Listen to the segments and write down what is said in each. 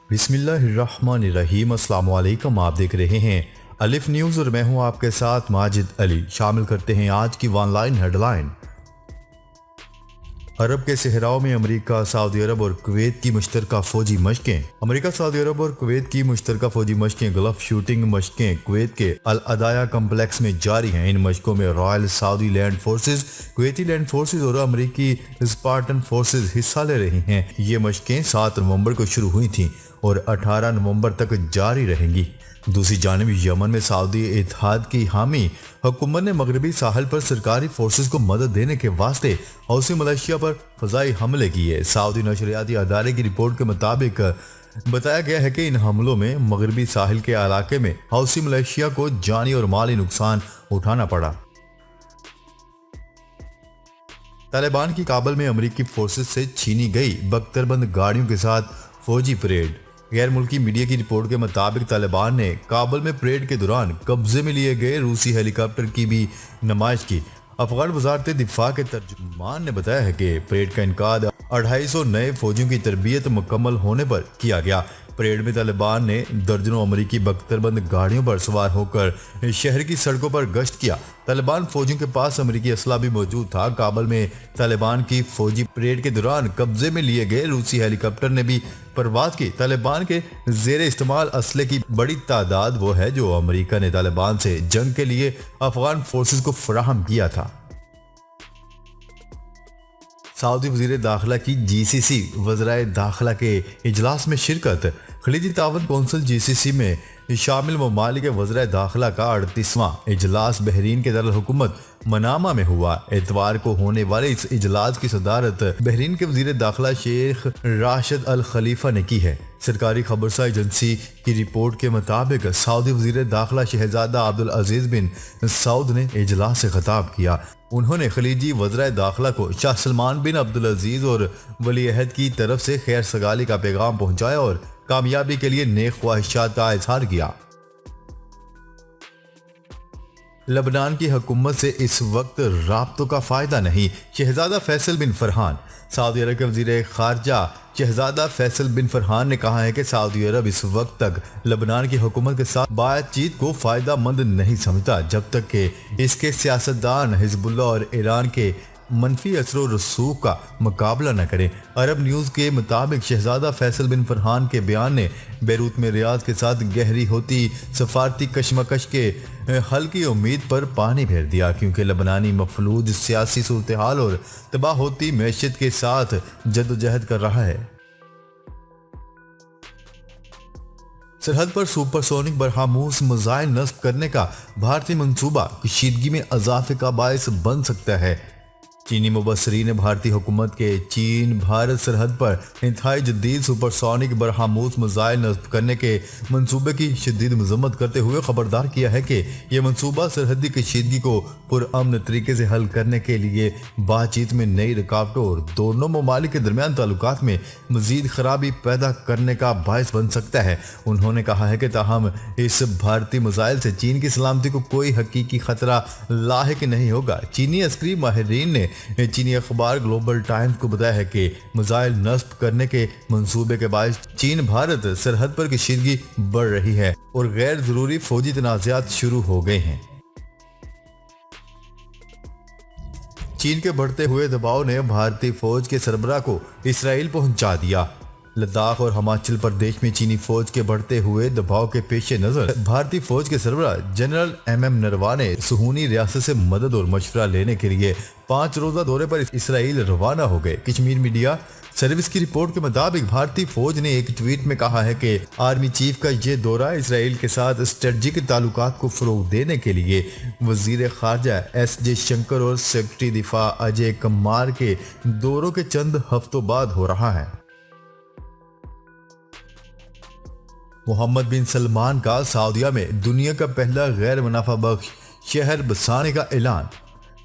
बिस्मिल्लाहिर्रहमानिर्रहीम। अस्सलाम वालेकुम। आप देख रहे हैं अलिफ न्यूज़ और मैं हूं आपके साथ माजिद अली। शामिल करते हैं आज की ऑनलाइन हेडलाइन। अरब के सहराओं में अमेरिका, सऊदी अरब और कुवैत की मुश्तरका फौजी मशकें। अमेरिका, सऊदी अरब और कुवैत की मुश्तरका फौजी मशकें गल्फ शूटिंग मशकें कुवैत के अल अदाया कम्प्लेक्स में जारी हैं। इन मशकों में royal Saudi land forces, Kuwaiti land forces और अमेरिकी स्पार्टन फोर्सेज हिस्सा ले रही हैं। ये मशकें 7 नवंबर को शुरू हुई थीं और 18 नवंबर तक जारी रहेंगी। दूसरी जानिब यमन में सऊदी इत्तेहाद की हामी हुकूमत ने मगरबी साहल पर सरकारी फोर्सेस को मदद देने के वास्ते हौसी मलेशिया पर फजाई हमले किए। सऊदी नशरियाती अदारे की रिपोर्ट के मुताबिक बताया गया है कि इन हमलों में मगरबी साहिल के इलाके में हौसी मलेशिया को जानी और माली नुकसान उठाना पड़ा। तालिबान की काबुल में अमेरिकी फोर्सेस से छीनी गई बख्तरबंद गाड़ियों के साथ फौजी परेड। गैर मुल्की मीडिया की रिपोर्ट के मुताबिक तालिबान ने काबुल में परेड के दौरान कब्जे में लिए गए रूसी हेलीकॉप्टर की भी नुमाइश की। अफगान वजारत दिफा के तर्जुमान ने बताया है कि परेड का इनकाद 250 नए फौजियों की तरबियत मुकम्मल होने पर किया गया। परेड में तालिबान ने दर्जनों अमेरिकी बख्तरबंद गाड़ियों पर सवार होकर शहर की सड़कों पर गश्त किया। तालिबान फौजियों के पास अमेरिकी असला भी मौजूद था। काबुल में तालिबान की फौजी परेड के दौरान कब्जे में लिए गए रूसी हेलीकॉप्टर ने भी परवाज की। तालिबान के जेरे इस्तेमाल असले की बड़ी तादाद वो है जो अमेरिका ने तालिबान से जंग के लिए अफगान फोर्सेस को फराहम किया था। सऊदी वजीर दाखिला की जीसीसी वज़राए दाखिला के इजलास में शिरकत। खलीजी तावन कौंसिल जीसीसी में शामिल ममालिक वज़राए दाखिला का 38वां इजलास बहरीन के दारुल हुकूमत मनामा में हुआ। एतवार को होने वाले इस इजलास की सदारत बहरीन के वजीर दाखिला शेख राशिद अल खलीफा ने की है। सरकारी खबरसा एजेंसी की रिपोर्ट के मुताबिक सऊदी वजीर दाखिला शहजादा अब्दुल अजीज बिन सऊद ने इजलास से खिताब किया। उन्होंने खलीजी वज़राए दाखिला को शाह सलमान बिन अब्दुल अजीज और वली अहद की तरफ से खैर सगाली का पैगाम पहुंचाया और कामयाबी के लिए नेक ख्वाहिशात का इजहार किया। लबनान की हुकूमत से इस वक्त राब्तों का फायदा नहीं। शहजादा फैसल बिन फरहान। सऊदी अरब के वजीर खारजा शहजादा फैसल बिन फरहान ने कहा है कि सऊदी अरब इस वक्त तक लबनान की हुकूमत के साथ बातचीत को फायदा मंद नहीं समझता जब तक कि इसके सियासतदान हिजबुल्लाह और ईरान के मनफी असर रसूख का मुकाबला न करें। अरब न्यूज़ के मुताबिक शहजादा फैसल बिन फरहान के बयान ने बैरूत में रियाद के साथ गहरी होती सफारती कशमकश के हल की उम्मीद पर पानी फेर दिया, क्योंकि लबनानी मफलूज सियासी सूरत हाल और तबाह होती मैशत के साथ जद्दोजहद कर रहा है। सरहद पर सुपरसोनिक बरहामूस मिसाइल नस्ब करने का भारतीय मंसूबा कशीदगी में इजाफे का बायस बन सकता है। चीनी मुबसरीन ने भारतीय हुकूमत के चीन भारत सरहद पर इंतहाई जदीद सुपरसोनिक बरहामूस मिसाइल नस्ब करने के मंसूबे की शदीद मजम्मत करते हुए खबरदार किया है कि यह मंसूबा सरहदी कशीदगी को पुरअमन तरीके से हल करने के लिए बातचीत में नई रुकावटों और दोनों ममालिक के दरमियान ताल्लुकात में मजीद खराबी पैदा करने का बायस बन सकता है। उन्होंने कहा है कि ताहम इस भारतीय मिसाइल से चीन की सलामती को कोई हकीकी खतरा लाहिक नहीं होगा। चीनी अस्करी माहिरीन ने चीनी अखबार ग्लोबल टाइम्स को बताया है कि मिसाइल नस्ब करने के मंसूबे के बायस चीन भारत सरहद पर कशीदगी बढ़ रही है और गैर जरूरी फौजी तनाज़ात शुरू हो गए हैं। चीन के बढ़ते हुए दबाव ने भारतीय फौज के सरबराह को इसराइल पहुंचा दिया। लद्दाख और हिमाचल प्रदेश में चीनी फौज के बढ़ते हुए दबाव के पेश नजर भारतीय फौज के सरबराह जनरल MM नरवाने सुहूनी रियासत से मदद और मशवरा लेने के लिए 5 रोजा दौरे पर इसराइल रवाना हो गए। कश्मीर मीडिया सर्विस की रिपोर्ट के मुताबिक भारतीय फौज ने एक ट्वीट में कहा है कि आर्मी चीफ का यह दौरा इसराइल के साथ स्ट्रेटजिक ताल्लुकात को फरोग देने के लिए वजीर खारजा S जयशंकर और सेक्रेटरी दिफा अजय कुमार के दौरों के चंद हफ्तों बाद हो रहा है। मोहम्मद बिन सलमान का सऊदीया में दुनिया का पहला गैर मुनाफा बख्श शहर बसाने का ऐलान।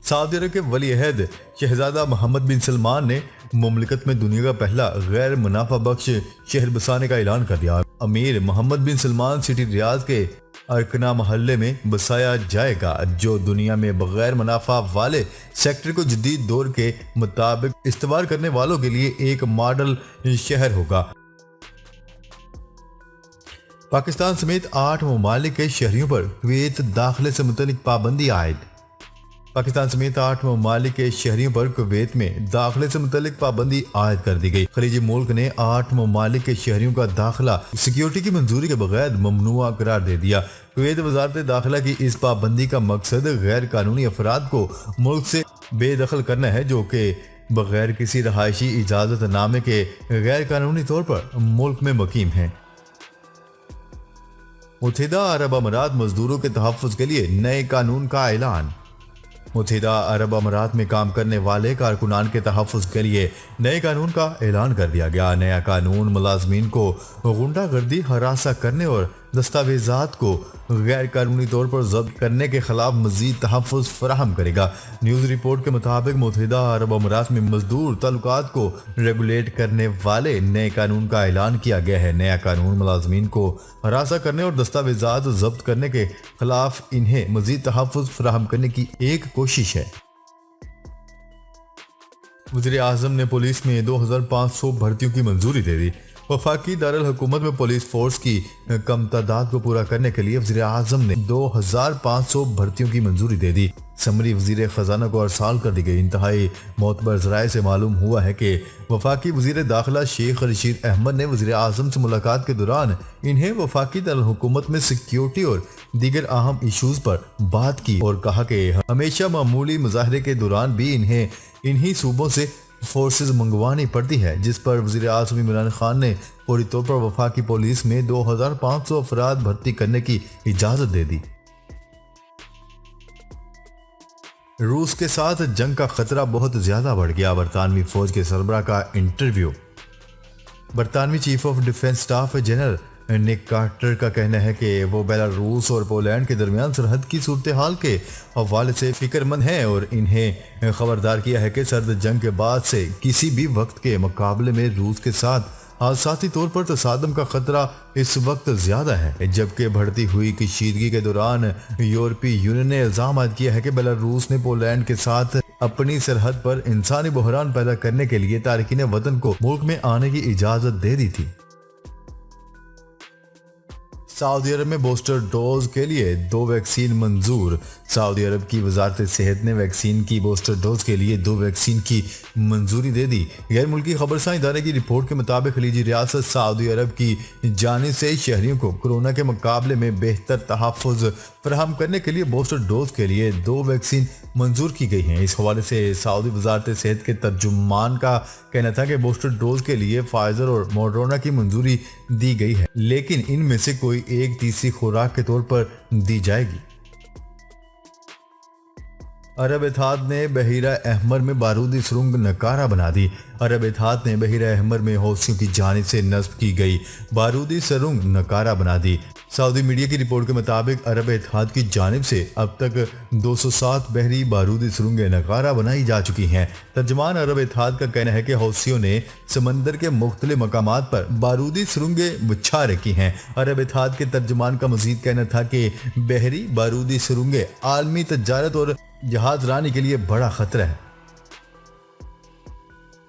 सऊदी अरब के वली अहद शहजादा मोहम्मद बिन सलमान ने मुमलिकत में दुनिया का पहला गैर मुनाफा बख्श शहर बसाने का ऐलान कर दिया। अमीर मोहम्मद बिन सलमान सिटी रियाद के अरकना मोहल्ले में बसाया जाएगा, जो दुनिया में बगैर मुनाफा वाले सेक्टर को जदीद दौर के मुताबिक इस्तेमाल करने वालों के लिए एक मॉडल शहर होगा। पाकिस्तान समेत 8 ममालिक के शहरियों पर कुवैत दाखिले से मुतल्लिक पाबंदी आयद। पाकिस्तान समेत 8 ममालिक के शहरियों पर कुवैत में दाखिले से मुतल्लिक पाबंदी आयद कर दी गई। खलीजी मुल्क ने 8 ममालिक के शहरियों का दाखिला सिक्योरिटी की मंजूरी के बगैर ममनुआ करार दे दिया। कुवैत वजारत दाखिला की इस पाबंदी का मकसद गैर कानूनी अफराद को मुल्क से बेदखल करना है जो कि बगैर किसी रहायशी इजाजत नामे के गैर कानूनी तौर पर मुल्क में मुकीम हैं। मुत्तहिदा अरब अमारात मजदूरों के तहफ़्फ़ुज़ के लिए नए कानून का ऐलान। मुत्तहिदा अरब अमारात में काम करने वाले कारकुनान के तहफ़्फ़ुज़ के लिए नए कानून का ऐलान कर दिया गया। नया कानून मुलाजमीन को गुंडागर्दी, हरासा करने और दस्तावेजात को गैर कानूनी तौर पर जब्त करने के खिलाफ मजीद तहफ़्फ़ुज़ फराहम करेगा। न्यूज़ रिपोर्ट के मुताबिक मुत्तहिदा अरब अमारात में मजदूर ताल्लुकात को रेगुलेट करने वाले नए कानून का ऐलान किया गया है। नया कानून मुलाजमीन को हरासा करने और दस्तावेजात जब्त करने के खिलाफ इन्हें मजीद तहफ़्फ़ुज़ फराहम करने की एक कोशिश है। वज़ीर आज़म ने पुलिस में 2500 भर्तियों की मंजूरी दे दी। वफाकी दारुल हुकूमत में पुलिस फोर्स की कम तादाद को पूरा करने के लिए वज़ीर आज़म ने 2500 भर्तियों की मंजूरी दे दी। समरी वज़ीर ख़जाना को अरसाल कर दी गई। इंतहाई मोतबर ज़राए से मालूम हुआ है कि वफाकी वज़ीर दाखिला शेख रशीद अहमद ने वज़ीर आज़म से मुलाकात के दौरान इन्हें वफाकी दारुल हुकूमत में सिक्योरिटी और दीगर अहम इशूज़ पर बात की और कहा कि हमेशा मामूली मुजाहरे के दौरान भी इन्हें इन्हीं सूबों से फोर्सेस मंगवानी पड़ती है, जिस पर वज़ीर आज़म इमरान खान ने फौरी तौर पर वफाकी पुलिस में 2500 अफराद भर्ती करने की इजाज़त दे दी। रूस के साथ जंग का खतरा बहुत ज्यादा बढ़ गया। बरतानवी फौज के सरबराह का इंटरव्यू। बरतानवी chief of defence staff general Nick Carter का कहना है कि वो बेलारूस और पोलैंड के दरमियान सरहद की सूरत हाल के हवाले से फिक्रमंद हैं और इन्हें खबरदार किया है कि सर्द जंग के बाद से किसी भी वक्त के मुकाबले में रूस के साथ हादसाती तौर पर तसादम का खतरा इस वक्त ज्यादा है। जबकि बढ़ती हुई कशीदगी के दौरान यूरोपीय यूनियन ने इल्जाम आयद किया है कि बेलारूस ने पोलैंड के साथ अपनी सरहद पर इंसानी बहरान पैदा करने के लिए तारकीन वतन को मुल्क में आने की इजाजत दे दी थी। सऊदी अरब में बूस्टर डोज के लिए 2 वैक्सीन मंजूर। सऊदी अरब की वजारत सेहत ने वैक्सीन की बूस्टर डोज के लिए 2 वैक्सीन की मंजूरी दे दी। गैर मुल्की खबरसां इदारे की रिपोर्ट के मुताबिक खलीजी रियासत सऊदी अरब की जानिब से शहरियों को कोरोना के मुकाबले में बेहतर तहफ़्फ़ुज़ फराहम करने के लिए बूस्टर डोज के लिए 2 वैक्सीन मंजूर की गई हैं। इस हवाले से सऊदी वजारत सेहत के तर्जुमान का कहना था कि बूस्टर डोज के लिए फाइजर और मॉडर्ना की मंजूरी दी गई है, लेकिन इनमें से कोई एक तीसरी खुराक के तौर पर दी जाएगी। अरब इत्तेहाद ने बहीरा अहमर में बारूदी सुरंग नकारा बना दी। अरब इत्तेहाद ने बहीरा अहमर में हौसियों की जानिब से नस्ब की गई बारूदी सुरंग नकारा बना दी। सऊदी मीडिया की रिपोर्ट के मुताबिक अरब इत्तेहाद की जानिब से अब तक 207 बहरी बारूदी सुरंगें नकारा बनाई जा चुकी हैं। तर्जमान अरब इत्तेहाद का कहना है कि हौसियों ने समंदर के मुख्तलिफ मकामात पर बारूदी सुरंगें बिछा रखी हैं। अरब इत्तेहाद के तर्जमान का मजीद कहना था कि बहरी बारूदी सुरंगें आलमी तजारत और जहाज रानी के लिए बड़ा खतरा है।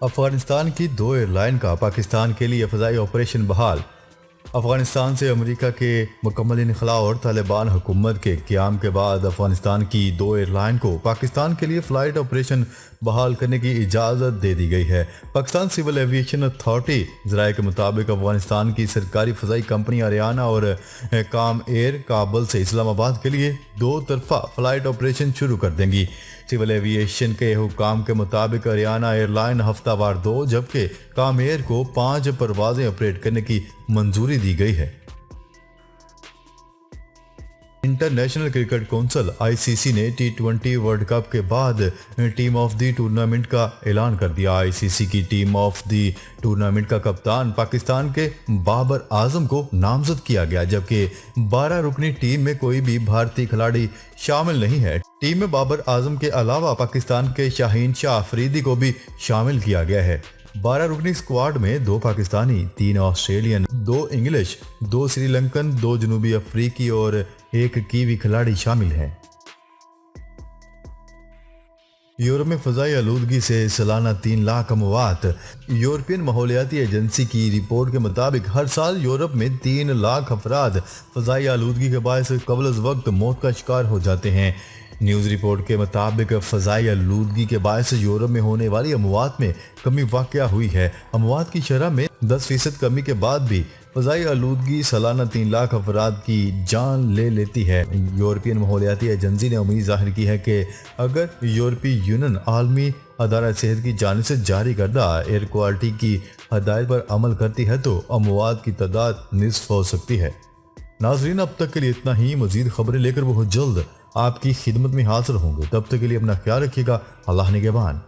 अफगानिस्तान की 2 एयरलाइन का पाकिस्तान के लिए फ़ज़ाई ऑपरेशन बहाल। अफगानिस्तान से अमेरिका के मुकम्मल इनखला और तालिबान हुकूमत के क़याम के बाद अफगानिस्तान की 2 एयरलाइन को पाकिस्तान के लिए फ़्लाइट ऑपरेशन बहाल करने की इजाज़त दे दी गई है। पाकिस्तान सिविल एविएशन अथॉरिटी ज़राए के मुताबिक अफगानिस्तान की सरकारी फ़ज़ाई कंपनी आरियाना और काम एयर काबुल से इस्लामाबाद के लिए 2 तरफ़ा फ़्लाइट ऑपरेशन शुरू कर देंगी। सिविल एविएशन के हुकाम के मुताबिक हरियाणा एयरलाइन हफ्तावार 2 जबकि काम एयर को 5 परवाजें ऑपरेट करने की मंजूरी दी गई है। इंटरनेशनल क्रिकेट काउंसिल आईसीसी ने T20 वर्ल्ड कप के बाद टीम ऑफ द टूर्नामेंट का ऐलान कर दिया। आईसीसी की टीम ऑफ द टूर्नामेंट का कप्तान पाकिस्तान के बाबर आजम को नामजद किया गया, जबकि 12 रुकनी टीम में कोई भी भारतीय खिलाड़ी शामिल नहीं है। टीम में बाबर आजम के अलावा पाकिस्तान के शाहीन शाह अफरीदी को भी शामिल किया गया है। 12 रुकनी स्क्वाड में 2 पाकिस्तानी, 3 ऑस्ट्रेलियन, 2 इंग्लिश, 2 श्रीलंकन, 2 जनूबी अफ्रीकी और 1 कीवी खिलाड़ी शामिल हैं। यूरोप में फजाई आलूदगी से सालाना 3 लाख अमवात। यूरोपियन माहौलियाती एजेंसी की रिपोर्ट के मुताबिक हर साल यूरोप में 3 लाख अफराद फजाई आलूदगी के बायस कबल वक्त मौत का शिकार हो जाते हैं। न्यूज़ रिपोर्ट के मुताबिक फजाई आलूदगी के बायस यूरोप में होने वाली अमवात में कमी वाक़या हुई है। अमवात की शरह में 10% कमी के बाद भी फजाई आलूदगी सालाना 3 लाख अफराद की जान ले लेती है। यूरोपियन माहौलियाती एजेंसी ने उम्मीद जाहिर की है कि अगर यूरोपीय यूनियन आलमी अदारा सेहत की जानिब से जारी करदा एयर क्वालिटी की हदायत पर अमल करती है तो अमवात की तादाद निस्फ हो सकती है। नाजरीन, अब तक के लिए इतना ही। मजीद खबरें लेकर बहुत जल्द आपकी खिदमत में हाजिर होंगे। तब तक के लिए अपना ख्याल रखिएगा। अल्लाह निगहबान।